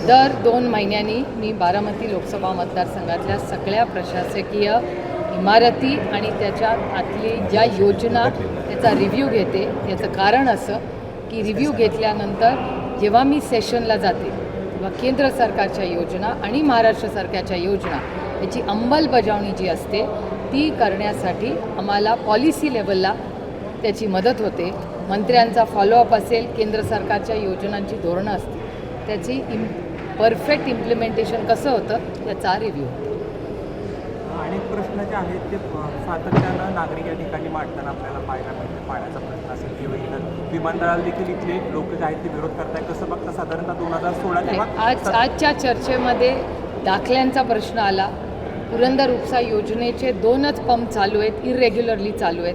दर 2 महिन्यांनी मी बारामती लोकसभा मतदारसंघातल्या सगळ्या प्रशासकीय इमारती आणि त्याच्या आतली ज्या योजना त्याचा रिव्ह्यू घेते. याचं कारण असं की रिव्ह्यू घेतल्यानंतर जेव्हा मी सेशनला जाते तेव्हा केंद्र सरकारच्या योजना आणि महाराष्ट्र सरकारच्या योजना याची अंमलबजावणी जी असते ती करण्यासाठी आम्हाला पॉलिसी लेवलला त्याची मदत होते. मंत्र्यांचा फॉलोअप असेल, केंद्र सरकारच्या योजनांची धोरणं असतील, त्याची परफेक्ट इम्प्लिमेंटेशन कसं होतं याचा रिव्ह्यू. अनेक प्रश्न जे आहेत ते सातत्यानं नागरिक या ठिकाणी मांडताना आपल्याला पाहायला मिळते. पाण्याचा प्रश्न असेल किंवा इतर विमानतळाला देखील इथले लोक जे आहेत ते विरोध करताय. कसं बघता साधारणतः 2016 तेव्हा आजच्या चर्चेमध्ये दाखल्यांचा प्रश्न आला. पुरंदर उपसा योजनेचे 2च पंप चालू आहेत, इरेग्युलरली चालू आहेत.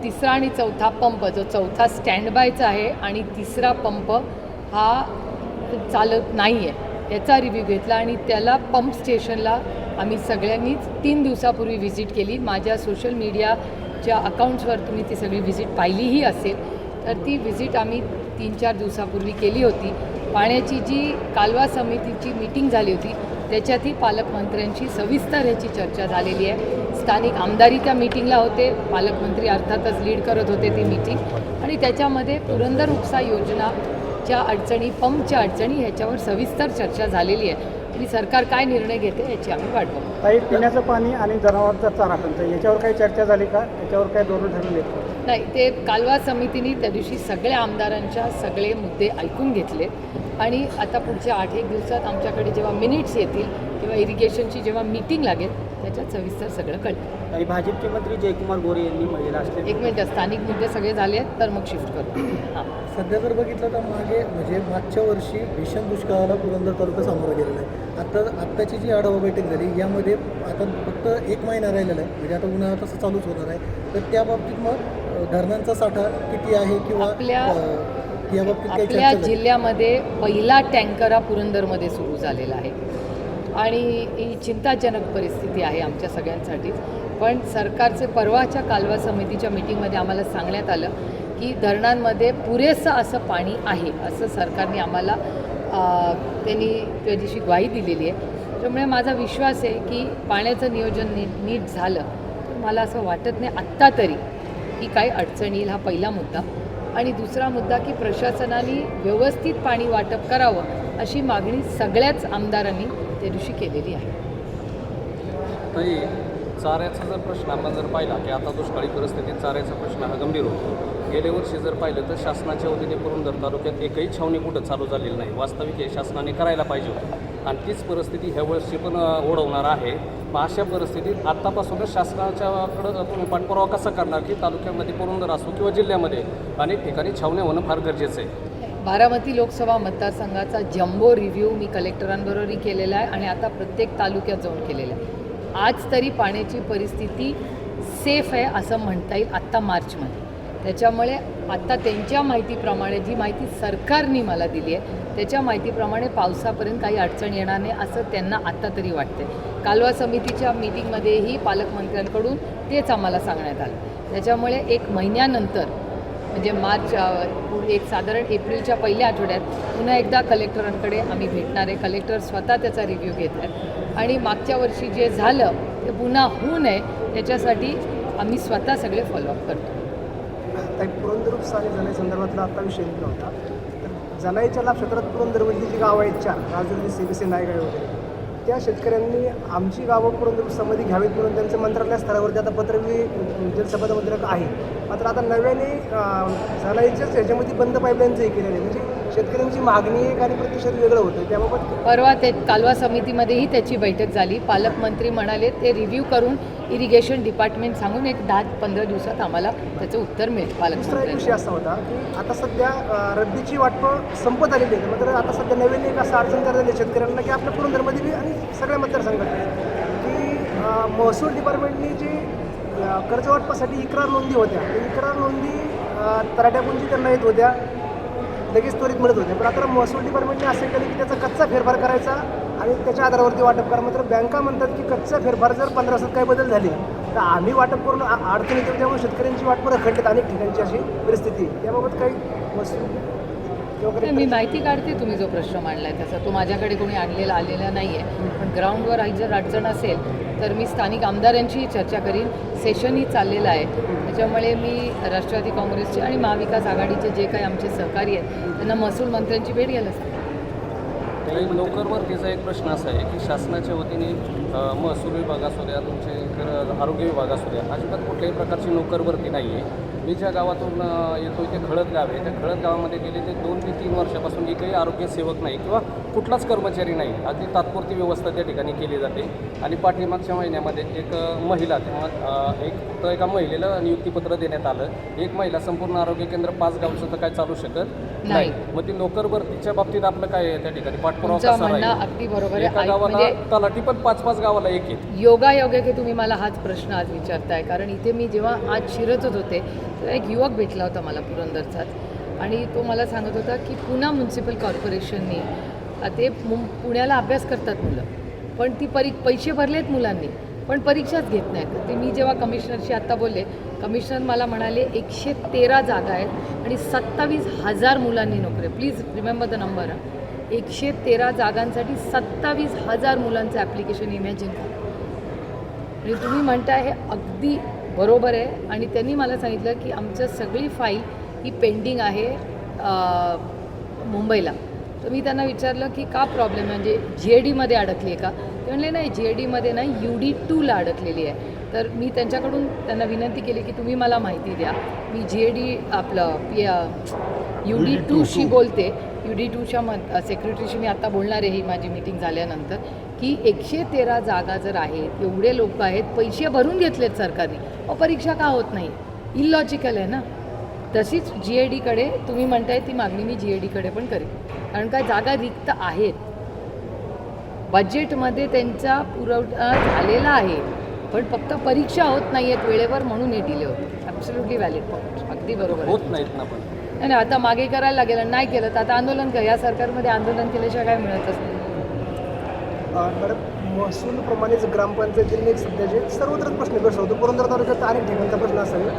तिसरा आणि चौथा पंप, जो चौथा स्टँडबायचा आहे आणि तिसरा पंप हा चालत नाही आहे, याचा रिव्ह्यू घेतला आणि त्याला पंप स्टेशनला आम्ही सगळ्यांनीच 3 दिवसापूर्वी व्हिजिट केली. माझ्या सोशल मीडियाच्या अकाउंट्सवर तुम्ही ती सगळी व्हिजिट पाहिलीही असेल. तर ती व्हिजिट आम्ही 3-4 दिवसापूर्वी केली होती. पाण्याची जी कालवा समितीची मीटिंग झाली होती त्याच्यातही पालकमंत्र्यांशी सविस्तर ह्याची चर्चा झालेली आहे. स्थानिक आमदारही त्या मीटिंगला होते, पालकमंत्री अर्थातच लीड करत होते ती मीटिंग आणि त्याच्यामध्ये पुरंदर उपसा योजनाच्या अडचणी, पंपच्या अडचणी ह्याच्यावर सविस्तर चर्चा झालेली आहे. आणि सरकार काय निर्णय घेते याची आम्ही वाट बघतो. काही पिण्याचं पाणी आणि जनावरांचा चारा टंचाई याच्यावर काही चर्चा झाली का? याच्यावर काय धोरण ठरवले? नाही, ते कालवा समितीने त्या दिवशी सगळ्या आमदारांच्या सगळे मुद्दे ऐकून घेतले आणि आता पुढच्या 8-1 दिवसात आमच्याकडे जेव्हा मिनिट्स येतील किंवा इरिगेशनची जेव्हा मीटिंग लागेल त्याच्यात सविस्तर सगळं कळतं. काही भाजपचे मंत्री जयकुमार गोरे यांनी महिला असले. एक मिनिट, स्थानिक मुद्दे सगळे झाले आहेत तर मग शिफ्ट करतो. हां, सध्या जर बघितलं तर मागच्या वर्षी भीषण दुष्काळाला पुरंदर तालुका सामोरा गेलेला आहे. आत्ताची जी आढावा बैठक झाली यामध्ये आता फक्त 1 महिना राहिलेला आहे, म्हणजे आता उन्हाळा तसं चालूच होणार आहे. तर त्या बाबतीत मग धरणांचा साठा किती आहे किंवा आपल्या जिल्ह्यामध्ये पहिला टँकर हा पुरंदरमध्ये सुरू झालेला आहे आणि ही चिंताजनक परिस्थिती आहे आमच्या सगळ्यांसाठीच. पण सरकारचे परवाच्या कालवा समितीच्या मीटिंगमध्ये आम्हाला सांगण्यात आलं की धरणांमध्ये पुरेसं असं पाणी आहे, असं सरकारने आम्हाला त्यांनी त्या दिवशी ग्वाही दिलेली आहे. त्यामुळे माझा विश्वास आहे की पाण्याचं नियोजन नीट झालं तर मला असं वाटत नाही आत्ता तरी की काही अडचण येईल. हा पहिला मुद्दा. आणि दुसरा मुद्दा की प्रशासनाने व्यवस्थित पाणी वाटप करावं अशी मागणी सगळ्याच आमदारांनी त्या दिवशी केलेली आहे. तरी चाऱ्याचा जर प्रश्न आपण जर पाहिला की आता दुष्काळी परिस्थितीत चाऱ्याचा प्रश्न हा गंभीर होतो. गेल्या वर्षी जर पाहिलं तर शासनाच्या वतीने पुरंदर तालुक्यात एकही छावणी कुठं चालू झालेली नाही. वास्तविक हे शासनाने करायला पाहिजे होतं आणि तीच परिस्थिती ह्या वर्षी पण ओढवणार आहे. मग अशा परिस्थितीत आत्तापासूनच शासनाच्याकडं तुम्ही पाठपुरावा कसा करणार की तालुक्यामध्ये पुरंदर असो किंवा जिल्ह्यामध्ये अनेक ठिकाणी छावण्या होणं फार गरजेचं आहे. बारामती लोकसभा मतदारसंघाचा जम्बो रिव्ह्यू मी कलेक्टरांबरोबरही केलेला आहे आणि आता प्रत्येक तालुक्यात जाऊन केलेला आहे. आज तरी पाण्याची परिस्थिती सेफ आहे असं म्हणता येईल आत्ता मार्चमध्ये. त्याच्यामुळे आत्ता त्यांच्या माहितीप्रमाणे जी माहिती सरकारने मला दिली आहे त्याच्या माहितीप्रमाणे पावसापर्यंत काही अडचण येणार नाही असं त्यांना आत्ता तरी वाटते. कालवा समितीच्या मीटिंगमध्येही पालकमंत्र्यांकडून तेच आम्हाला सांगण्यात आलं. त्याच्यामुळे 1 महिन्यानंतर म्हणजे मार्च एक साधारण एप्रिलच्या पहिल्या आठवड्यात पुन्हा एकदा कलेक्टरांकडे आम्ही भेटणार आहे. कलेक्टर स्वतः त्याचा रिव्ह्यू घेत आहेत आणि मागच्या वर्षी जे झालं ते पुन्हा होऊ नये याच्यासाठी आम्ही स्वतः सगळे फॉलोअप करतो. पुरंदर उपसा आणि जनाई संदर्भातला आता विषय निघला होता. तर जनाईच्या लाभ क्षेत्रात पुरंदरमधली जी गावं आहेत 4 राजुरी, CBC, नायगाव वगैरे, त्या शेतकऱ्यांनी आमची गावं पुरंदर उपसामध्ये घ्यावीत म्हणून त्यांचं मंत्रालय स्तरावरती आता पत्रवी जलसंपदा आहे. मात्र आता नव्याने जनाईच्याच ह्याच्यामध्ये बंद पाईपलाईनचंही केलेलं आहे. म्हणजे शेतकऱ्यांची मागणी एक आणि प्रतिशत वेगळं होतं. त्याबाबत परवा ते कालवा समितीमध्येही त्याची बैठक झाली. पालकमंत्री म्हणाले ते रिव्ह्यू करून इरिगेशन डिपार्टमेंट सांगून एक 10-15 दिवसात आम्हाला त्याचं उत्तर मिळेल. दुसरा एक पालकमंत्री विषय असा होता की आता सध्या रब्बीची वाटपं संपत आलेली आहे. मात्र आता सध्या नवीन एक असं अडचण झालेली आहे शेतकऱ्यांना की आपल्या पुरंदरमध्ये बी आणि सगळ्या मतदारसंघात की महसूल डिपार्टमेंटनी जी कर्ज वाटपासाठी इक्रार नोंदी होत्या, इक्रार नोंदी तराट्यापूंजी त्यांना येत होत्या, लगेच त्वरित मिळत होते. पण आता महसूल डिपार्टमेंटने असं केलं की त्याचा कच्चा फेरफार करायचा आणि त्याच्या आधारावरती वाटप करा. मात्र बँका म्हणतात की कच्चा फेरफार जर 15 दिवसात काही बदल झाले तर आम्ही वाटप करून अडचण येते. त्यामुळे शेतकऱ्यांची वाटप रखडलीत अनेक ठिकाणची अशी परिस्थिती. त्याबाबत काही महसूल किंवा नाही, मी माहिती काढते तुम्ही जो प्रश्न मांडलाय तसा. तो माझ्याकडे कोणी आलेला नाही आहे. पण ग्राउंडवर जर अडचण असेल तर मी स्थानिक आमदारांशीही चर्चा करीन. सेशनही चाललेलं आहे. त्याच्यामुळे मी राष्ट्रवादी काँग्रेसचे आणि महाविकास आघाडीचे जे काही आमचे सहकारी आहेत त्यांना महसूल मंत्र्यांची भेट घ्यायला सांगितलं. काही नोकरभरतीचा एक प्रश्न असा आहे की शासनाच्या वतीने महसूल विभाग असू द्या, तुमचे इतर आरोग्य विभाग असू द्या, अजिबात कुठल्याही प्रकारची नोकरभरती नाही आहे. मी ज्या गावातून येतो ते खळद गाव आहे. त्या खळद गावामध्ये गेले ते 2 ते 3 वर्षापासून एकही आरोग्य सेवक नाही किंवा कुठलाच कर्मचारी नाही. अगदी तात्पुरती व्यवस्था त्या ठिकाणी केली जाते. आणि पाठीमागच्या महिन्यामध्ये एक महिला फक्त एका महिलेला नियुक्तीपत्र देण्यात आलं. एक महिला संपूर्ण आरोग्य केंद्र 5 गावचं तर काय चालू शकत नाही. मग ती नोकर भरतीच्या बाबतीत आपलं काय आहे त्या ठिकाणी पाठपुरावा तुमचं कसा म्हणणं राहील? अगदी बरोबर आहे. एका गावाला म्हणजे तलाठी पण 5-5 गावाला एक आहे. योगायोग आहे की तुम्ही मला हाच प्रश्न आज विचारताय. कारण इथे मी जेव्हा आज शिरतच होते तेव्हा एक युवक भेटला होता मला पुरंदरचाच. आणि तो मला सांगत होता की पुणा म्युन्सिपल कॉर्पोरेशनने ते पुण्याला अभ्यास करतात मुलं, पण ती पैसे भरलेत मुलांनी पण परीक्षाच घेत नाहीत. ते मी जेव्हा कमिशनरशी आत्ता बोलले, कमिशनर मला म्हणाले 113 जागा आहेत आणि 27,000 मुलांनी नोकरी. Please remember the number. 113 जागांसाठी 27,000 मुलांचं ॲप्लिकेशन. इमॅजिन करा. आणि तुम्ही म्हणताय हे अगदी बरोबर आहे. आणि त्यांनी मला सांगितलं की आमचं सगळी फाईल ही पेंडिंग आहे मुंबईला. तर मी त्यांना विचारलं की का प्रॉब्लेम, म्हणजे GADमध्ये अडकली आहे का? ते म्हणले नाही, GADमध्ये नाही, UD2ला अडकलेली आहे. तर मी त्यांना विनंती केली की तुम्ही मला माहिती द्या. मी GAD आपलं UD2शी बोलते. UD2च्या सेक्रेटरीशी मी आता बोलणार आहे ही माझी मीटिंग झाल्यानंतर, की 113 जागा जर आहेत, एवढे लोक आहेत, पैसे भरून घेतलेत सरकारने, परीक्षा का होत नाही? इलॉजिकल आहे ना. तशीच GADकडे तुम्ही म्हणताय ती मागणी मी GADकडे पण करेन. कारण काय जागा रिक्त आहेत, बजेटमध्ये त्यांचा पुरवठा झालेला आहे, पण फक्त परीक्षा होत नाही आहेत वेळेवर, म्हणून हे डिले होतं. Absolutely valid point. अगदी बरोबर होत नाहीत ना. पण नाही, आता मागे करायला लागेल आणि नाही केलं तर आता आंदोलन कर. या सरकारमध्ये आंदोलन केल्याशिवाय काय मिळतच नाही. मॅडम, महसूलप्रमाणेच ग्रामपंचायतीने एक सध्याचे सर्वत्रच प्रश्न भेडसावतो. पुरंदर तालुक्यात अनेक ठिकाणचा प्रश्न असावे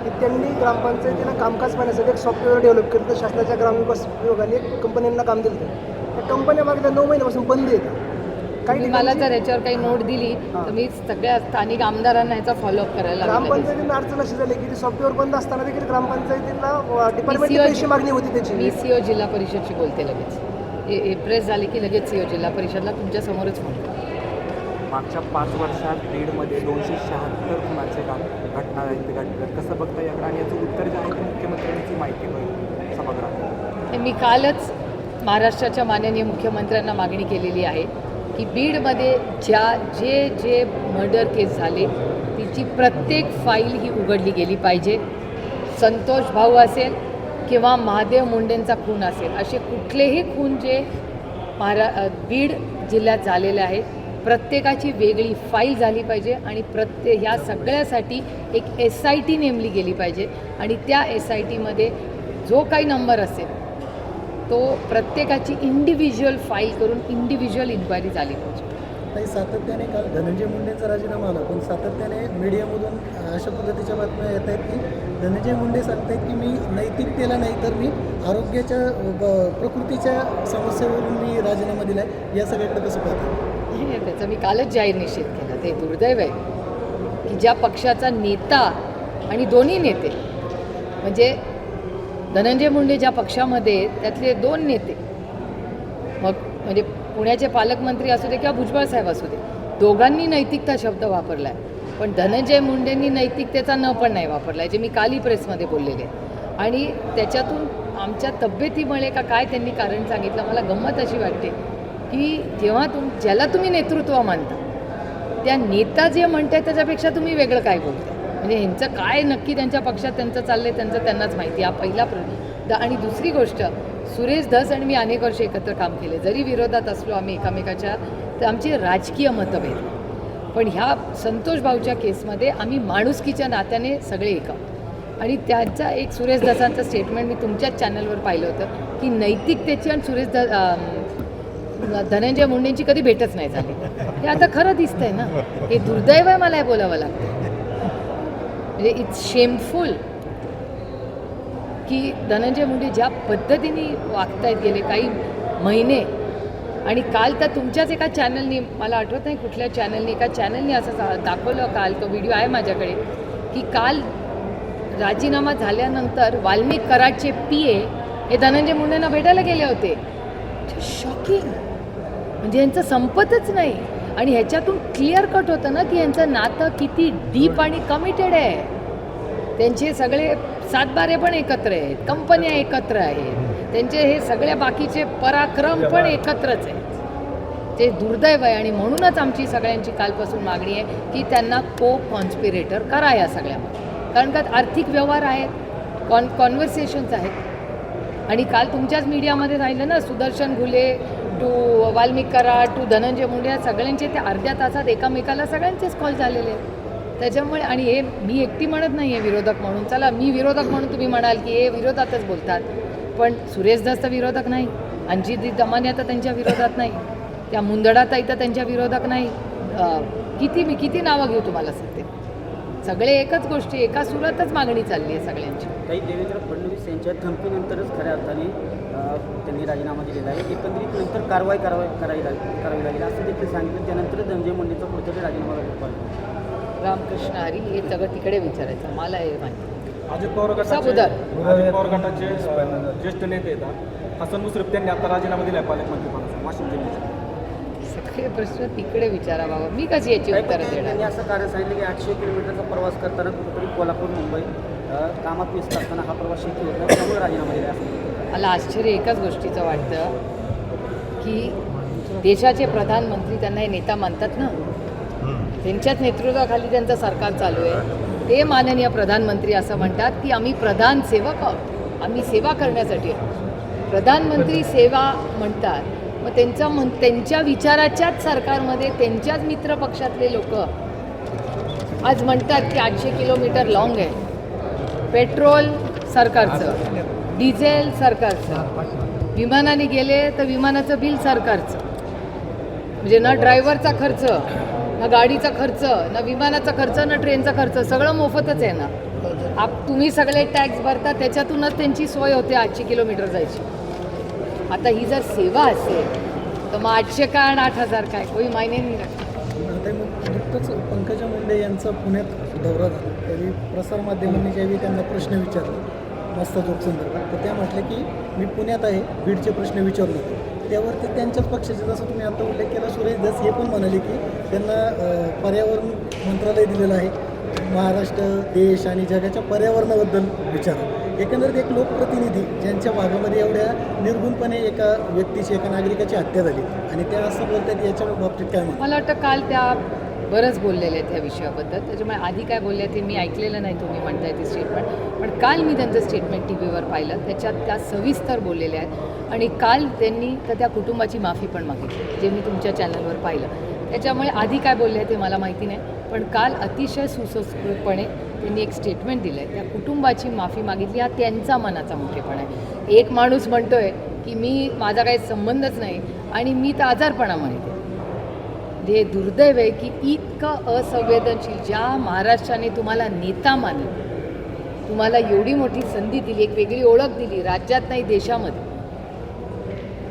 की त्यांनी ग्रामपंचायतीला कामकाज पाहण्यासाठी एक सॉफ्टवेअर डेव्हलप केलं. तर शासनाच्या ग्रामविकास विभागाने कंपन्यांना काम दिलं. त्या कंपन्या मागल्या 9 महिन्यापासून बंद आहेत. काही मला जर याच्यावर काही नोट दिली तर मी सगळ्या स्थानिक आमदारांना ह्याचा फॉलोअप करायला लागेल. ग्रामपंचायतींना अडचण अशी झाली की ती सॉफ्टवेअर बंद असताना देखील ग्रामपंचायतीला डिपार्टमेंटची पैसे मागणी होती त्याची. मी CO जिल्हा परिषदशी बोलते लगेच. प्रेस झाली की लगेच CO जिल्हा परिषदला तुमच्या समोरच फोन करते. मागच्या 5 वर्षात बीडमध्ये 276 खुनाचे घटना घडतात. कसं बघता याकडे आणि याचं उत्तर जे आहे ते मुख्यमंत्र्यांची माहिती होईल सभागृहात. मी कालच महाराष्ट्राच्या माननीय मुख्यमंत्र्यांना मागणी केलेली आहे की बीडमध्ये जे मर्डर केस झाले तिची प्रत्येक फाईल ही उघडली गेली पाहिजे. संतोष भाऊ असेल किंवा महादेव मुंडेंचा खून असेल, असे कुठलेही खून जे बीड जिल्ह्यात झालेले आहेत, प्रत्येकाची वेगळी फाईल झाली पाहिजे. आणि ह्या सगळ्यासाठी एक SIT नेमली गेली पाहिजे. आणि त्या SITमध्ये जो काही नंबर असेल तो प्रत्येकाची इंडिव्हिज्युअल फाईल करून इंडिव्हिज्युअल इन्क्वायरी झाली पाहिजे. काही सातत्याने काल धनंजय मुंडेंचा राजीनामा आला, पण सातत्याने मीडियामधून अशा पद्धतीच्या बातम्या येत आहेत की धनंजय मुंडे सांगत आहेत की मी नैतिकतेला नाही तर मी आरोग्याच्या प्रकृतीच्या समस्येवरून मी राजीनामा दिला आहे. या सगळ्याकडे कसं पाहतो? नाही, त्याचा मी कालच जाहीर निषेध केला. ते दुर्दैव आहे की ज्या पक्षाचा नेता आणि दोन्ही नेते, म्हणजे धनंजय मुंडे ज्या पक्षामध्ये त्यातले 2 नेते, मग म्हणजे पुण्याचे पालकमंत्री असू दे किंवा भुजबळ साहेब असू दे, दोघांनी नैतिकता शब्द वापरला आहे. पण धनंजय मुंडेंनी नैतिकतेचा न पण नाही वापरला आहे, जे मी कालही प्रेसमध्ये बोललेले. आणि त्याच्यातून आमच्या तब्येतीमुळे का काय त्यांनी कारण सांगितलं. मला गंमत अशी वाटते की जेव्हा ज्याला तुम्ही नेतृत्व मानता त्या नेता जे म्हणताय त्याच्यापेक्षा तुम्ही वेगळं काय बोलताय. म्हणजे ह्यांचं काय नक्की त्यांच्या पक्षात त्यांचं चाललं आहे त्यांचं त्यांनाच माहिती. हा पहिला आणि दुसरी गोष्ट, सुरेश धस आणि मी अनेक वर्ष एकत्र काम केले. जरी विरोधात असलो आम्ही एकामेकाच्या, तर आमची राजकीय मतभेद, पण ह्या संतोष भाऊच्या केसमध्ये आम्ही माणुसकीच्या नात्याने सगळे एका. आणि त्यांचा एक सुरेश धसांचं स्टेटमेंट मी तुमच्याच चॅनलवर पाहिलं होतं की नैतिकतेची आणि धनंजय मुंडेंची कधी भेटच नाही झाली. हे आता खरं दिसतंय ना. हे दुर्दैव आहे, मला हे बोलावं लागतं. म्हणजे इट्स शेमफुल. की धनंजय मुंडे ज्या पद्धतीने वागतायत गेले काही महिने, आणि काल तर तुमच्याच एका चॅनलनी, मला आठवत नाही कुठल्या चॅनलनी, एका चॅनलनी असं दाखवलं, काल तो व्हिडिओ आहे माझ्याकडे, की काल राजीनामा झाल्यानंतर वाल्मिक कराडचे PA हे धनंजय मुंडेंना भेटायला गेले होते. शॉकिंग, म्हणजे यांचं संपतच नाही. आणि ह्याच्यातून क्लिअर कट होतं ना की यांचं नातं किती डीप आणि कमिटेड आहे. त्यांचे सगळे सातबारे पण एकत्र आहेत, कंपन्या एकत्र आहेत, त्यांचे हे सगळे बाकीचे पराक्रम पण एकत्रच आहेत. ते दुर्दैव आहे. आणि म्हणूनच आमची सगळ्यांची कालपासून मागणी आहे की त्यांना कॉन्स्पिरेटर करा या सगळ्यामध्ये, कारण का आर्थिक व्यवहार आहेत, कॉन्व्हर्सेशन्स आहेत. आणि काल तुमच्याच मीडियामध्ये राहिलं ना, सुदर्शन घुले टू वाल्मिक कराड टू धनंजय मुंडे, या सगळ्यांचे ते अर्ध्या तासात एकामेकाला सगळ्यांचेच कॉल झालेले आहेत. त्याच्यामुळे, आणि हे मी एकटी म्हणत नाही आहे विरोधक म्हणून, चला मी विरोधक म्हणून तुम्ही म्हणाल की हे विरोधातच बोलतात, पण सुरेश दस तर विरोधक नाही, अंजित दमानिया तर त्यांच्या विरोधात नाही, त्या मुंदडाताई तर त्यांच्या विरोधक नाही. किती नावं घेऊ तुम्हाला सध्या, सगळे एकच गोष्टी, एका सुरातच मागणी चालली आहे सगळ्यांची. काही देवेंद्र फडणवीस यांच्या धमकीनंतरच खऱ्या अर्थाने त्यांनी राजीनामा दिलेला आहे. एकंदरीत नंतर कारवाई करावी लागेल असं देखील सांगितलं. त्यानंतर धनंजय मुंडेचा पुढचा राजीनामा लागला. रामकृष्ण हरी हे सगळं तिकडे विचारायचं, मला हे माहिती. अजित पवार सब गटाचे ज्येष्ठ नेते येतात, हसन मुश्रीफ त्यांनी आता राजीनामा दिला आहे पालकमंत्रीपदाचा वाशिम जिल्ह्याचा. सगळे प्रश्न तिकडे विचारा बाबा, मी कशी याची उत्तरं देणार. त्यांनी असं कारण सांगितलं की 800 किलोमीटरचा प्रवास करताना कुठेतरी कोल्हापूर मुंबई कामात व्यस्त असताना हा प्रवास शक्य होत नाही, त्यामुळे राजीनामा दिला असं. मला आश्चर्य एकाच गोष्टीचं वाटतं की देशाचे प्रधानमंत्री त्यांना हे नेता मानतात ना, त्यांच्याच नेतृत्वाखाली त्यांचं सरकार चालू आहे. ते माननीय प्रधानमंत्री असं म्हणतात की आम्ही प्रधान सेवक आहोत, आम्ही सेवा करण्यासाठी आहोत. प्रधानमंत्री सेवा म्हणतात, मग त्यांच्या विचाराच्याच सरकारमध्ये त्यांच्याच मित्र पक्षातले लोक आज म्हणतात की 800 किलोमीटर लॉंग आहे, पेट्रोल सरकारचं, डिझेल सरकारचं, विमानाने गेले तर विमानाचं बिल सरकारचं, म्हणजे ना ड्रायव्हरचा खर्च, ना गाडीचा खर्च, ना विमानाचा खर्च, ना ट्रेनचा खर्च, सगळं मोफतच आहे ना. तुम्ही सगळे टॅक्स भरता, त्याच्यातूनच त्यांची सोय होते 800 किलोमीटर जायची. आता ही जर सेवा असेल तर मग 800 काय आणि 8000 काय, कोणी मायने नाही राखत. नुकतंच पंकजा मुंडे यांचा पुण्यात दौरा झाला, त्यावेळी प्रसारमाध्यमांनी ज्यावेळी त्यांना प्रश्न विचारले मस्त जोक संदर्भात, तर त्या म्हटल्या की मी पुण्यात आहे, बीडचे प्रश्न विचारू नका. त्यावरती त्यांच्याच पक्षाचे, जसं तुम्ही आता उल्लेख केला, सुरेश धस हे पण म्हणाले की त्यांना पर्यावरण मंत्रालय दिलेलं आहे, महाराष्ट्र देश आणि जगाच्या पर्यावरणाबद्दल विचारा. एकंदरीत एक लोकप्रतिनिधी ज्यांच्या भागामध्ये एवढ्या निर्गुणपणे एका व्यक्तीची, एका नागरिकाची हत्या झाली, आणि त्या असं बोलतात, याच्या बाबतीत काय म्हणतात? मला वाटतं काल त्या बरंच बोललेले आहेत या विषयाबद्दल, त्याच्यामुळे आधी काय बोलले ते मी ऐकलेलं नाही, तुम्ही म्हणताय ते स्टेटमेंट, पण काल मी त्यांचं स्टेटमेंट TV वर पाहिलं, त्याच्यात त्या सविस्तर बोललेल्या आहेत. आणि काल त्यांनी तर त्या कुटुंबाची माफी पण मागितली, जे मी तुमच्या चॅनलवर पाहिलं. त्याच्यामुळे आधी काय बोलले ते मला माहिती नाही, पण काल अतिशय सुसंस्कृतपणे त्यांनी एक स्टेटमेंट दिलं आहे, त्या कुटुंबाची माफी मागितली. हा त्यांचा मनाचा मोठेपणा आहे. एक माणूस म्हणतोय की माझा काही संबंधच नाही आणि मी तर आजारपणा म्हणते. हे दुर्दैव आहे की इतकं असंवेदनशील, ज्या महाराष्ट्राने तुम्हाला नेता मानलं, तुम्हाला एवढी मोठी संधी दिली, एक वेगळी ओळख दिली राज्यात नाही देशामध्ये,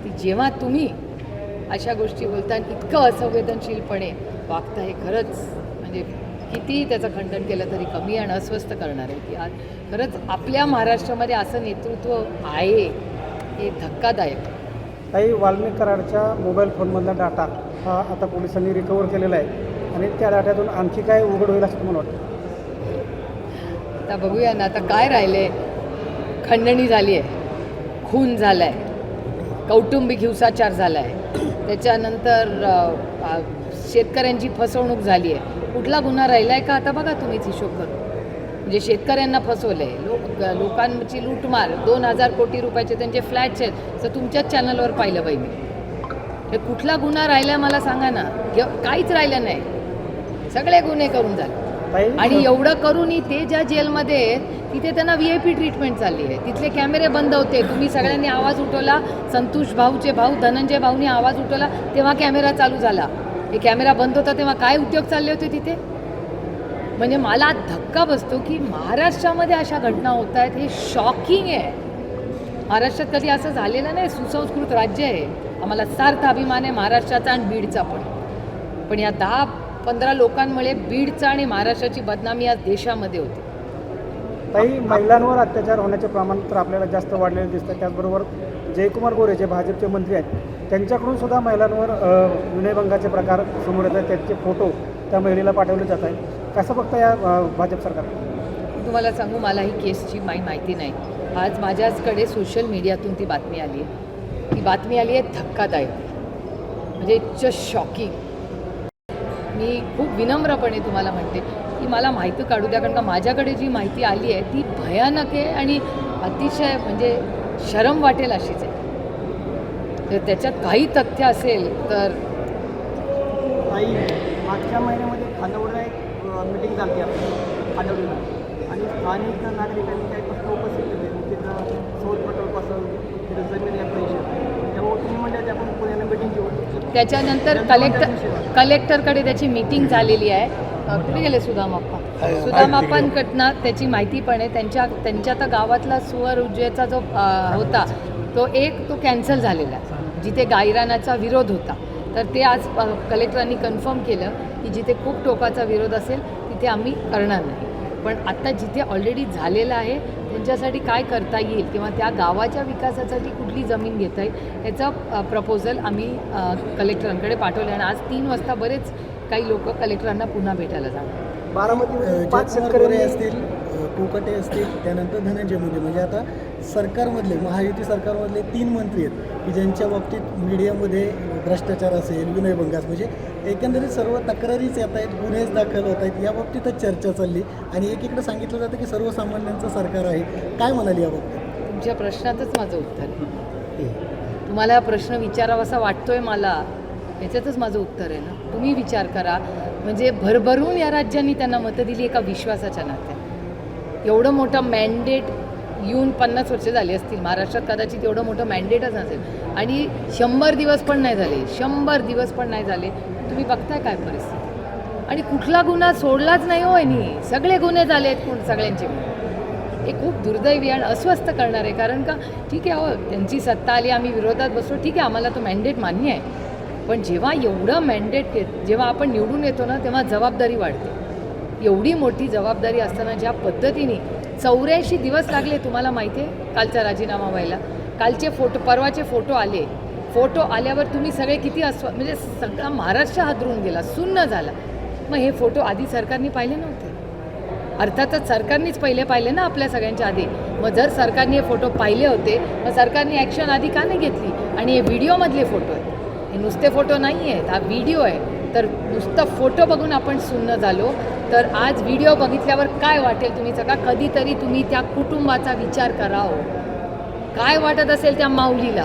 ती जेव्हा तुम्ही अशा गोष्टी बोलता आणि इतकं असंवेदनशीलपणे वागता, हे खरंच म्हणजे कितीही त्याचं खंडन केलं तरी कमी आणि अस्वस्थ करणार आहे. की आज खरंच आपल्या महाराष्ट्रामध्ये असं नेतृत्व आहे, हे धक्कादायक. काही वाल्मिक कराडच्या मोबाईल फोनमधला डाटा हा आता पोलिसांनी रिकवर केलेला आहे, आणि त्या डाट्यातून आणखी काय उघड होईल असं तुम्हाला वाटतं? आता बघूया ना, आता काय राहिले, खंडणी झाली आहे, खून झाला आहे, कौटुंबिक हिंसाचार झाला आहे, त्याच्यानंतर शेतकऱ्यांची फसवणूक झाली आहे. कुठला गुन्हा राहिला आहे का आता बघा तुम्हीच हिशोब करून. म्हणजे शेतकऱ्यांना फसवलं आहे, लोकांची लूटमार, 2000 कोटी रुपयाचे त्यांचे फ्लॅट्स आहेत, तर तुमच्याच चॅनलवर पाहिलं बाई मी. हे कुठला गुन्हा राहिला मला सांगा ना. काहीच राहिलं नाही, सगळे गुन्हे करून झाले. आणि एवढं करूनही ते ज्या जेलमध्ये आहेत तिथे त्यांना VIP ट्रीटमेंट चालली आहे. तिथले कॅमेरे बंद होते, तुम्ही सगळ्यांनी आवाज उठवला, संतोष भाऊचे भाऊ धनंजय भाऊनी आवाज उठवला, तेव्हा कॅमेरा चालू झाला. हे कॅमेरा बंद होता तेव्हा काय उद्योग चालले होते तिथे? म्हणजे मला धक्का बसतो की महाराष्ट्रामध्ये अशा घटना होत आहेत, हे शॉकिंग आहे. महाराष्ट्रात कधी असं झालेलं नाही. सुसंस्कृत राज्य आहे, आम्हाला सार्थ अभिमान आहे महाराष्ट्राचा आणि बीडचा पण या 10-15 लोकांमुळे बीडचा आणि महाराष्ट्राची बदनामी आज देशामध्ये होती. काही महिलांवर अत्याचार होण्याचे प्रमाण तर आपल्याला जास्त वाढलेलं दिसतं. त्याचबरोबर जयकुमार गोरे जे भाजपचे मंत्री आहेत त्यांच्याकडून सुद्धा महिलांवर विनयभंगाचे प्रकार समोर येत आहेत. त्यांचे फोटो त्या महिलेला पाठवले जात आहेत. कसं बघता या भाजप सरकार? तुम्हाला सांगू, मला ही केसची माहिती नाही. आज माझ्याचकडे सोशल मीडियातून ती बातमी आली आहे. ती बातमी आली आहे धक्कादायक, म्हणजे जस्ट शॉकिंग. मी खूप विनम्रपणे तुम्हाला म्हणते की मला माहिती काढू द्या, कारण का माझ्याकडे जी माहिती आली आहे ती भयानक आहे आणि अतिशय म्हणजे शरम वाटेल अशीच आहे. तर त्याच्यात काही तथ्य असेल तर काही मागच्या महिन्यामध्ये खानावळला एक मिटिंग झाली आपली खानावळीला आणि स्थानिक नागरिकांनी काही प्रश्न उपस्थित केले. तिथं सौर प्रकल्पासून तिथं जमीन ॲप्लिकेशन त्यामुळे तुम्ही म्हणजे आपण पुण्याला मिटिंग घेऊ. त्याच्यानंतर कलेक्टरकडे त्याची मीटिंग झालेली आहे. कुठे गेले सुदामाप्पांकडनं त्याची माहिती पण आहे. त्यांच्या तर गावातला सुवर ऊर्जेचा जो होता तो कॅन्सल झालेला आहे, जिथे गायरानाचा विरोध होता. तर ते आज कलेक्टरांनी कन्फर्म केलं की जिथे खूप टोकाचा विरोध असेल तिथे आम्ही करणार नाही. पण आत्ता जिथे ऑलरेडी झालेलं आहे त्यांच्यासाठी काय करता येईल किंवा त्या गावाच्या विकासासाठी कुठली जमीन घेता येईल याचा प्रपोजल आम्ही कलेक्टरांकडे पाठवलं आणि आज 3 वाजता बरेच काही लोक कलेक्टरांना पुन्हा भेटायला जाणार. बारामती 5 जयकुमार शेतकरी गोरे असतील, कोकटे असतील, त्यानंतर धनंजय मुंडे, म्हणजे आता सरकारमधले महायुती सरकारमधले 3 मंत्री आहेत की ज्यांच्या बाबतीत मीडियामध्ये भ्रष्टाचार असेल, विनयभंग असेल, म्हणजे एकंदरीत सर्व तक्रारीच येत आहेत, गुन्हेच दाखल होत आहेत. या बाबतीतच चर्चा चालली आणि एकीकडे सांगितलं जातं की सर्वसामान्यांचं सरकार आहे. काय म्हणाली याबाबतीत? तुमच्या प्रश्नातच माझं उत्तर आहे. तुम्हाला हा प्रश्न विचारावासा वाटतोय मला, याच्यातच माझं उत्तर आहे ना. तुम्ही विचार करा, म्हणजे भरभरून या राज्यांनी त्यांना मतं दिली एका विश्वासाच्या नात्याने. एवढं मोठं मॅन्डेट येऊन 50 वर्ष झाली असतील. महाराष्ट्रात कदाचित एवढं मोठं मॅन्डेटच नसेल आणि 100 दिवस पण नाही झाले, 100 दिवस पण नाही झाले. तुम्ही बघताय काय परिस्थिती. आणि कुठला गुन्हा सोडलाच नाही हो यांनी, सगळे गुन्हे झाले आहेत सगळ्यांचे. हे खूप दुर्दैवी आणि अस्वस्थ करणार आहे. कारण का ठीक आहे, हो त्यांची सत्ता आली, आम्ही विरोधात बसलो, ठीक आहे, आम्हाला तो मॅन्डेट मान्य आहे. पण जेव्हा एवढं मॅन्डेट जेव्हा आपण निवडून येतो ना तेव्हा जबाबदारी वाढते. एवढी मोठी जबाबदारी असताना ज्या पद्धतीने 84 दिवस लागले, तुम्हाला माहिती आहे कालचा राजीनामा व्हायला. कालचे परवाचे फोटो आले. फोटो आल्यावर तुम्ही सगळे किती म्हणजे सगळा महाराष्ट्र हादरून गेला, सुन्न झाला. मग हे फोटो आधी सरकारने पाहिले नव्हते. अर्थातच सरकारनेच पहिले पाहिले ना आपल्या सगळ्यांच्या आधी. मग जर सरकारने हे फोटो पाहिले होते मग सरकारने ॲक्शन आधी का नाही घेतली? आणि हे व्हिडिओमधले फोटो आहेत, हे नुसते फोटो नाही आहेत, हा व्हिडिओ आहे. तर नुसतं फोटो बघून आपण सुन्न झालो, तर आज व्हिडिओ बघितल्यावर काय वाटेल तुम्ही सगळा? कधीतरी तुम्ही त्या कुटुंबाचा विचार करा हो. काय वाटत असेल त्या माऊलीला,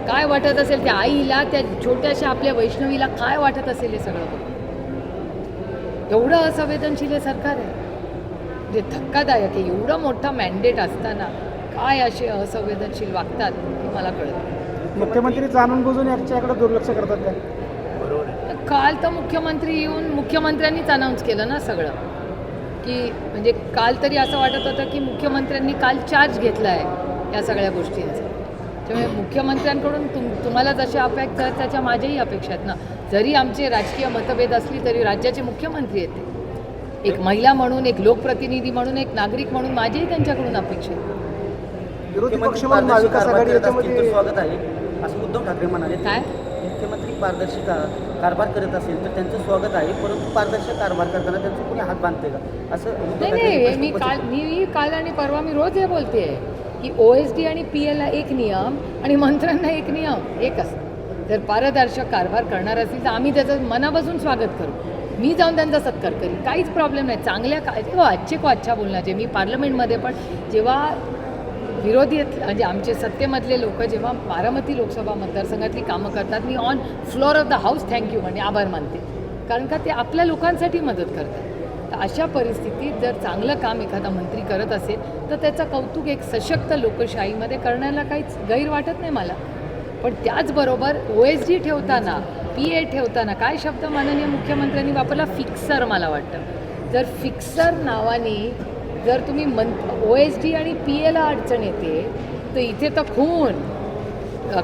काय वाटत असेल त्या आईला, त्या छोट्याशा आपल्या वैष्णवीला काय वाटत असेल हे सगळं बघून. एवढं असंवेदनशील हे सरकार आहे, म्हणजे धक्कादायक आहे. एवढं मोठा मॅन्डेट असताना काय असे असंवेदनशील वागतात हे मला कळत. मुख्यमंत्री जाणून बुजून याच्याकडे दुर्लक्ष करतात का? काल तर मुख्यमंत्री येऊन मुख्यमंत्र्यांनीच अनाऊन्स केलं ना सगळं, की म्हणजे काल तरी असं वाटत होतं की मुख्यमंत्र्यांनी काल चार्ज घेतला आहे या सगळ्या गोष्टींचा. त्यामुळे मुख्यमंत्र्यांकडून तुम्हाला जशा अपेक्षा आहेत त्याच्या माझ्याही अपेक्षा आहेत ना. जरी आमचे राजकीय मतभेद असली तरी राज्याचे मुख्यमंत्री येते, एक महिला म्हणून, एक लोकप्रतिनिधी म्हणून, एक नागरिक म्हणून माझीही त्यांच्याकडून अपेक्षा आहे. विरोधी पक्ष म्हणून महाविकास आघाडी याच्यामध्ये स्वागत आहे असं उद्धव ठाकरे म्हणाले. काय मुख्यमंत्री पारदर्शी कारभार करत असेल तर त्यांचं स्वागत आहे, परंतु पारदर्शक कारभार करताना त्यांचं कोणी हात बांधते का असं उद्धव नाही. ठाकरे मी काल आणि परवा मी रोज हे बोलते की OSD आणि PLला एक नियम आणि मंत्र्यांना एक नियम एकच. जर पारदर्शक कारभार करणार असतील तर आम्ही त्याचं मनापासून स्वागत करू. मी जाऊन त्यांचा सत्कार करीन, काहीच प्रॉब्लेम नाही. चांगल्या अच्छे को अच्छा बोलण्याचे. मी पार्लमेंटमध्ये पण जेव्हा विरोधी म्हणजे आमचे सत्तेमधले लोक जेव्हा बारामती लोकसभा मतदारसंघातली कामं करतात, मी on floor of the house thank you म्हणजे आभार मानते, कारण का ते आपल्या लोकांसाठी मदत करतात. तर अशा परिस्थितीत जर चांगलं काम एखादा मंत्री करत असेल तर त्याचं कौतुक एक सशक्त लोकशाहीमध्ये करण्याला काहीच गैर वाटत नाही मला. पण त्याचबरोबर OSD ठेवताना, PA ठेवताना काय शब्द माननीय मुख्यमंत्र्यांनी वापरला? फिक्सर. मला वाटतं जर फिक्सर नावाने जर तुम्ही OSD आणि PA ला अडचण येते, तर इथे तर खून,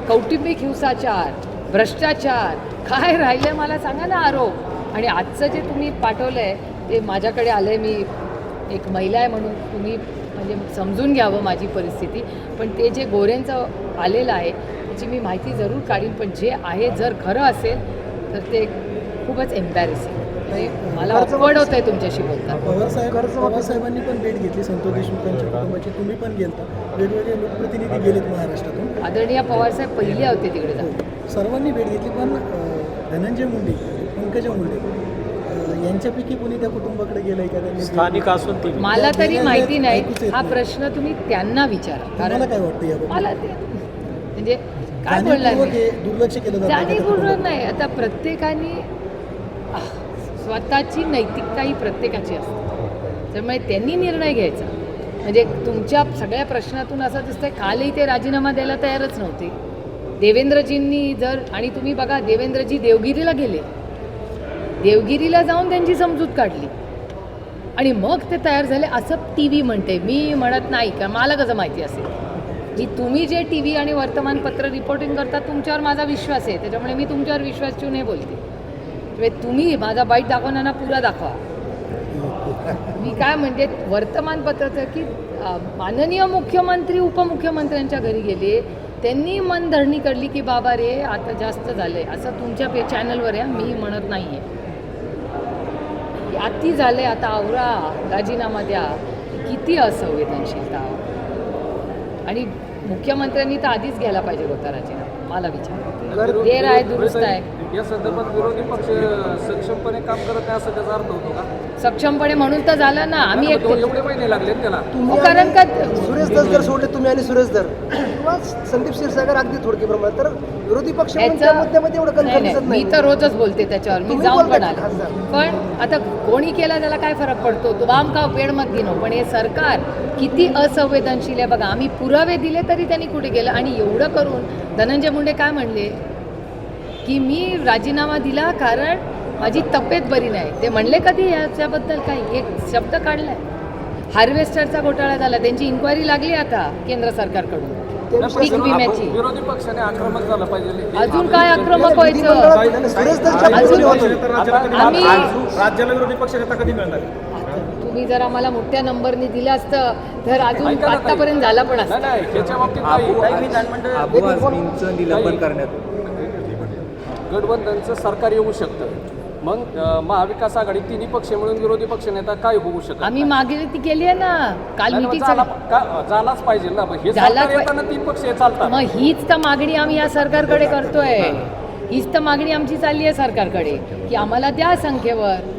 कौटुंबिक हिंसाचार, भ्रष्टाचार काय राहिलं मला सांगा ना आरोप. आणि आजचं जे तुम्ही पाठवलं आहे ते माझ्याकडे आलं आहे, मी एक महिला आहे म्हणून तुम्ही म्हणजे समजून घ्यावं माझी परिस्थिती. पण ते जे गोऱ्यांचं आलेलं आहे त्याची मी माहिती जरूर काढीन, पण जे आहे जर खरं असेल तर ते खूपच एम्बॅरेसिंग. मला ऑकवर्ड होत आहे तुमच्याशी बोलताना. पवारसाहेबांनी पण भेट घेतली संतोष देशमुखांच्या कुटुंबाची, तुम्ही पण गेलता, वेगवेगळे लोकप्रतिनिधी गेलेत महाराष्ट्रातून. आदरणीय पवारसाहेब पहिले होते तिकडे जाऊन. सर्वांनी भेट घेतली, पण धनंजय मुंडे, पंकजा मुंडे यांच्यापैकी कोणी त्या कुटुंबाकडे गेलंय का? त्यांनी स्थानिक असून ती मला तरी माहिती नाही. हा प्रश्न तुम्ही त्यांना विचारा. तुम्हाला काय वाटतं याबद्दल? मला ते म्हणजे काय बोलणार जाणीवपूर्वक मी? हे दुर्लक्ष केलं जातं. जाणीवपूर्वक नाही. आता प्रत्येकाने स्वतःची नैतिकता ही प्रत्येकाची असते, त्यामुळे त्यांनी निर्णय घ्यायचा. म्हणजे तुमच्या सगळ्या प्रश्नातून असं दिसतंय कालही ते राजीनामा द्यायला तयारच नव्हते देवेंद्रजींनी. जर आणि तुम्ही बघा देवेंद्रजी देवगिरीला गेले, देवगिरीला जाऊन त्यांची समजूत काढली आणि मग ते तयार झाले असं TV म्हणते. मी म्हणत नाही का, मला कसं माहिती असेल की तुम्ही जे TV आणि वर्तमानपत्र रिपोर्टिंग करता तुमच्यावर माझा विश्वास आहे, त्याच्यामुळे मी तुमच्यावर विश्वास ठेवून हे बोलते. म्हणजे तुम्ही माझा बाईट दाखवताना पुरा दाखवा. मी काय म्हणते वर्तमानपत्राचं की माननीय मुख्यमंत्री उपमुख्यमंत्र्यांच्या घरी गेले, त्यांनी मनधरणी काढली की बाबा रे आता जास्त झालंय, असं तुमच्या चॅनलवर आहे, मी म्हणत नाही आहे. अति झालंय, आता आवरा, राजीनामा द्या. किती असंवेदनशीलता. आणि मुख्यमंत्र्यांनी तर आधीच घ्यायला पाहिजे होता राजीनामा. मला विचार देर आहे, दुरुस्त आहे. या संदर्भात विरोधी पक्ष सक्षमपणे काम करत नाही असं त्याचा अर्थ होतो का? सक्षमपणे म्हणून तर झालं ना. आम्ही एक एवढे महिने लागले त्याला. कारण का सुरेश दस जर सोडले तुम्ही आणि सुरेश दर किंवा संदीप क्षीरसागर अगदी थोडकी प्रमाणात, तर विरोधी पक्ष म्हणून त्या मुद्द्यामध्ये एवढं कन्फर्म दिसत मी नाही. तर रोजच बोलते त्याच्यावर, मी तुम्ही जाऊन बोलता पण की आले. खासदार? पण आता कोणी केला त्याला काय फरक पडतो, तो बाम का पेड मत घेणो. पण हे सरकार किती असंवेदनशील आहे बघा. आम्ही पुरावे दिले तरी त्यांनी कुठे गेलं. आणि एवढं करून धनंजय मुंडे काय म्हणले की मी राजीनामा दिला कारण माझी तब्येत बरी नाही. ते म्हणले कधी याच्याबद्दल काही एक शब्द काढलाय? हार्वेस्टरचा घोटाळा झाला, त्यांची इन्क्वायरी लागली आता केंद्र सरकारकडून पीक विम्याची. विरोधी पक्षाने आक्रमक झालं पाहिजे. अजून काय आक्रमक व्हायचं? सुरेश दसच्या अजून आम्ही राज्याला विरोधी पक्ष नेता कधी मिळणार? तुम्ही जर आम्हाला मोठ्या नंबरने दिलं असतं तर अजून आतापर्यंत झाला पण असतं. नाही ह्याच्या बाबतीत नाही. अबू आझमींचं निलंबन करण्यात गठबंधनचं सरकार येऊ शकतं. मग महाविकास आघाडी तिन्ही पक्ष मिळून विरोधी पक्ष नेता काय होऊ शकत? आम्ही मागणी केली आहे ना काल मिटिंग. झालाच पाहिजे ना. हे झालाच सरकार येताना तीन पक्ष चालतात. मग हीच तर मागणी आम्ही या सरकारकडे करतोय. हीच तर मागणी आमची चालली आहे सरकारकडे की आम्हाला द्या संख्येवर.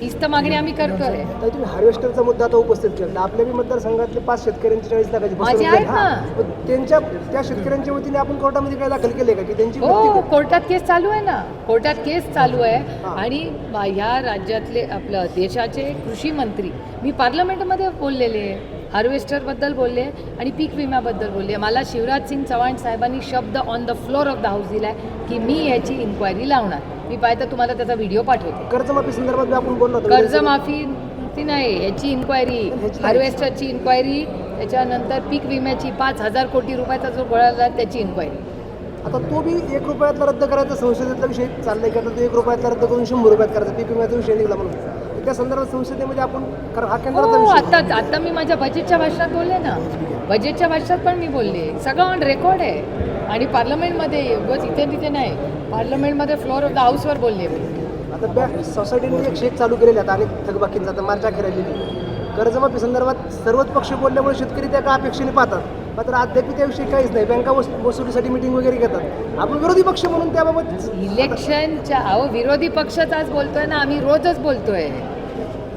हीच तर मागणी आम्ही करतोय. तर तुम्ही हार्वेस्टरचा मुद्दा आता उपस्थित केला. आपल्या बी मतदारसंघातले 5 शेतकऱ्यांची 40 लाखाची माझे फसवणूक आहेत झाली. ना. हां. पण त्या शेतकऱ्यांच्या वतीने आपण कोर्टामध्ये काय दाखल केले का की त्यांची हो, कोर्टात केस चालू आहे ना. कोर्टात केस चालू आहे. आणि ह्या राज्यातले आपलं देशाचे कृषी मंत्री मी पार्लमेंटमध्ये बोललेले, हार्वेस्टरबद्दल बोलले आणि पीक विम्याबद्दल बोलले. मला शिवराज सिंग चव्हाण साहेबांनी शब्द on the floor of the house दिला आहे की मी ह्याची इन्क्वायरी लावणार. मी पाहिजे तुम्हाला त्याचा व्हिडिओ पाठवते. कर्जमाफी संदर्भात आपण बोललो होतो. कर्जमाफी ती नाही, याची इन्क्वायरी, हार्वेस्टरची इन्क्वायरी, त्याच्यानंतर पीक विम्याची 5,000 कोटी रुपयाचा जो गोळा झाला त्याची इन्क्वायरी. आता तो बी 1 रुपयातला रद्द करायचा संसदेतला विषय चाललाय की आता तो 1 रुपयातला रद्द करून 100 रुपयात करायचा पीक विम्याचा विषय निघाला म्हणून त्या संदर्भात संसदेमध्ये आपण हा केंद्राचा हो, विषय. आता मी माझ्या बजेटच्या भाषणात बोलले ना. बजेटच्या भाषणात पण मी बोलले. सगळं ऑन रेकॉर्ड आहे. आणि पार्लमेंटमध्ये बस इथे तिथे नाही, पार्लमेंटमध्ये फ्लोअर ऑफ द हाऊसवर बोलले मी. आता सोसायटीने एक शेक चालू केलेले आहेत अनेक थकबाकींचा. आता मार्च अखेर आलेली कर्जमाफी संदर्भात सर्वच पक्ष बोलल्यामुळे शेतकरी त्या का अपेक्षेने पाहतात. मात्र अद्याप त्याविषयी काहीच नाही. बँका वसुलीसाठी मिटिंग वगैरे घेतात. आपण विरोधी पक्ष म्हणून त्याबाबत इलेक्शनच्या विरोधी पक्षच आज बोलतोय ना. आम्ही रोजच बोलतोय.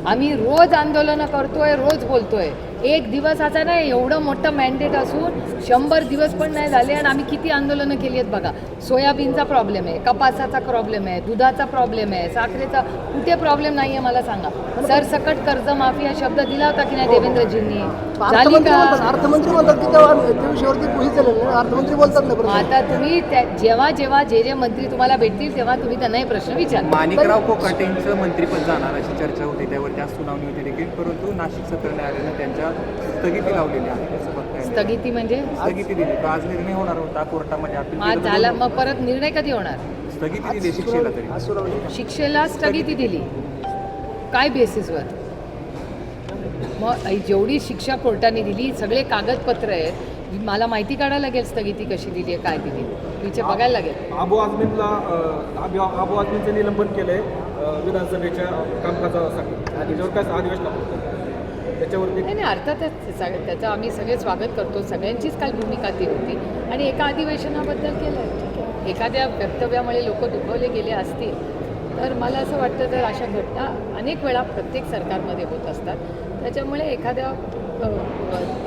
आम्ही रोज आंदोलनं करतोय, रोज बोलतोय. एक दिवसाचा नाही, एवढं मोठं मॅन्डेट असून 100 दिवस पण नाही झाले आणि आम्ही किती आंदोलनं केली आहेत बघा. सोयाबीनचा प्रॉब्लेम आहे, कपासाचा प्रॉब्लेम आहे, दुधाचा प्रॉब्लेम आहे, साखरेचा कुठे प्रॉब्लेम नाही आहे मला सांगा. सरसकट कर्जमाफी हा शब्द दिला होता की नाही देवेंद्रजींनी? झाली का? अर्थमंत्री म्हणतात की तेव्हा त्या विषयावरती पोलीस झालेलं नाही, अर्थमंत्री बोलतात ना बरोबर. आता तुम्ही जेव्हा जेव्हा जे मंत्री तुम्हाला भेटतील तेव्हा तुम्ही त्यांना हे प्रश्न विचारा. माणिकराव कोकाटेंचं मंत्रीपद जाणार अशी चर्चा होती, त्यावरती आज सुनावणी होती देखील, परंतु नाशिक सत्र न्यायालयानं त्यांच्या स्थगिती लावलेली आहे. कसं बघताय? स्थगिती म्हणजे स्थगिती दिली. तो आज निर्णय होणार होता कोर्टामध्ये, अपील आज केलं झाला, तर मग परत निर्णय कधी होणार? स्थगिती दिली शिक्षेला तरी. आज सुनावणी. शिक्षेला स्थगिती दिली काय बेसिसवर? मग जेवढी शिक्षा कोर्टाने दिली, सगळे कागदपत्र आहेत, मला माहिती काढायला लागेल स्थगिती कशी दिली आहे, काय दिली, विचार बघायला लागेल. आबू आझमींचं निलंबन केलं आहे विधानसभेच्या कामकाजासाठी, त्याच्यावर काय अधिवेशनापुरतं त्याच्यावरती. नाही अर्थातच त्याचं आम्ही सगळे स्वागत करतो, सगळ्यांचीच काल भूमिका ती होती आणि एका अधिवेशनाबद्दल केलं आहे. एखाद्या वक्तव्यामुळे लोक दुखवले गेले असतील तर मला असं वाटतं तर अशा घटना अनेक वेळा प्रत्येक सरकारमध्ये होत असतात. त्याच्यामुळे एखाद्या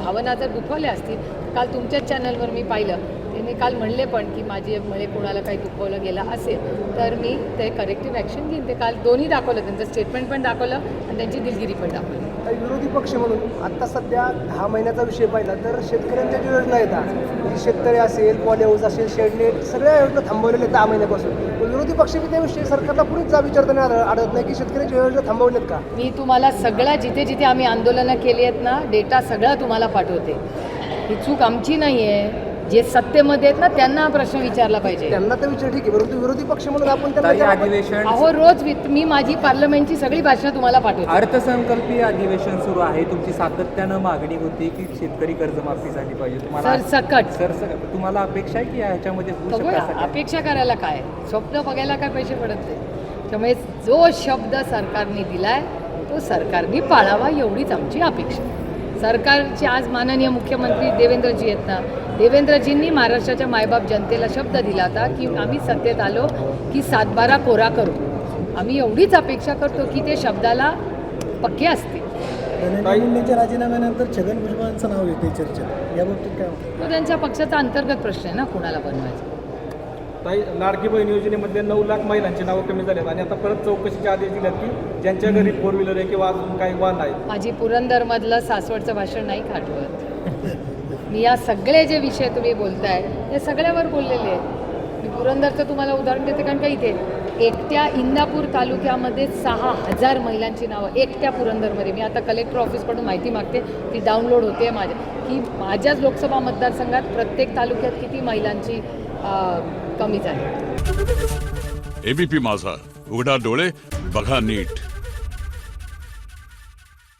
भावना जर दुखवल्या असतील, काल तुमच्याच चॅनलवर मी पाहिलं त्यांनी काल म्हणले पण की माझ्यामुळे कोणाला काही दुखवलं गेलं असेल तर मी ते करेक्टिव्ह ॲक्शन घेईन. ते काल दोन्ही दाखवलं, त्यांचं स्टेटमेंट पण दाखवलं आणि त्यांची दिलगिरी पण दाखवली. विरोधी पक्ष म्हणून आत्ता सध्या 10 महिन्याचा विषय पाहिला तर शेतकऱ्यांच्या ज्या योजना येतात, म्हणजे शेतकरी असेल, पॉली हाऊस असेल, शेडनेट, सगळ्या योजना थांबवलेल्या आहेत 10 महिन्यापासून. पण विरोधी पक्ष बी त्याविषयी सरकारला पुढेच जा विचारताना आढळत नाही की शेतकऱ्यांच्या योजना थांबवल्यात का? मी तुम्हाला सगळ्या जिथे जिथे आम्ही आंदोलनं केली आहेत ना, डेटा सगळा तुम्हाला पाठवते. ही चूक आमची नाही आहे. जे सत्तेमध्ये आहेत ना त्यांना हा प्रश्न विचारला पाहिजे. त्यांना तर विचार ठीक आहे, परंतु विरोधी पक्ष म्हणून आपण ताई, त्यांना अधिवेशन अहो रोज मी माझी पार्लमेंटची सगळी भाषणं तुम्हाला पाठवते. अर्थसंकल्पीय अधिवेशन सुरू आहे. तुमची सातत्यानं मागणी होती की शेतकरी कर्जमाफी झाली पाहिजे. तुम्हाला सरसकट तुम्हाला अपेक्षा आहे की ह्याच्यामध्ये होऊ बघूया, शकतं असं? अपेक्षा करायला काय, स्वप्न बघायला काय पैसे पडत नाही. त्यामुळे जो शब्द सरकारने दिलाय तो सरकारने पाळावा एवढीच आमची अपेक्षा. सरकारचे आज माननीय मुख्यमंत्री देवेंद्रजी आहेत ना, देवेंद्रजींनी महाराष्ट्राच्या मायबाप जनतेला शब्द दिला होता की आम्ही सत्तेत आलो की 7/12 कोरा करू. आम्ही एवढीच अपेक्षा करतो की ते शब्दाला पक्के असतील. धनंजय मुंडेंच्या राजीनाम्यानंतर छगन भुजबळांचं नाव येते चर्चेत, याबाबतीत काय वाटतं? तो त्यांच्या पक्षाचा अंतर्गत प्रश्न आहे ना, कोणाला बनवायचा. ताई, लाडकी बहीण योजनेमधले 9 लाख महिलांची नावं कमी झाली आणि आता परत चौकशीचे आदेश दिलेत की ज्यांच्या घरी 4 व्हीलर आहे किंवा अजून काही वाहन आहे. माझी पुरंदरमधलं सासवडचं भाषण नाही आठवत. मी या सगळे जे विषय तुम्ही बोलताय ते सगळ्यावर बोललेले आहेत. मी पुरंदरचं तुम्हाला उदाहरण देते, कारण का इथे एकट्या इंदापूर तालुक्यामध्ये 6,000 महिलांची नावं एकट्या पुरंदरमध्ये. मी आता कलेक्टर ऑफिसकडून माहिती मागते, ती डाउनलोड होते माझ्या, की माझ्याच लोकसभा मतदारसंघात प्रत्येक तालुक्यात किती महिलांची कमी झाली. एबीपी माझा, उघडा डोळे बघा नीट.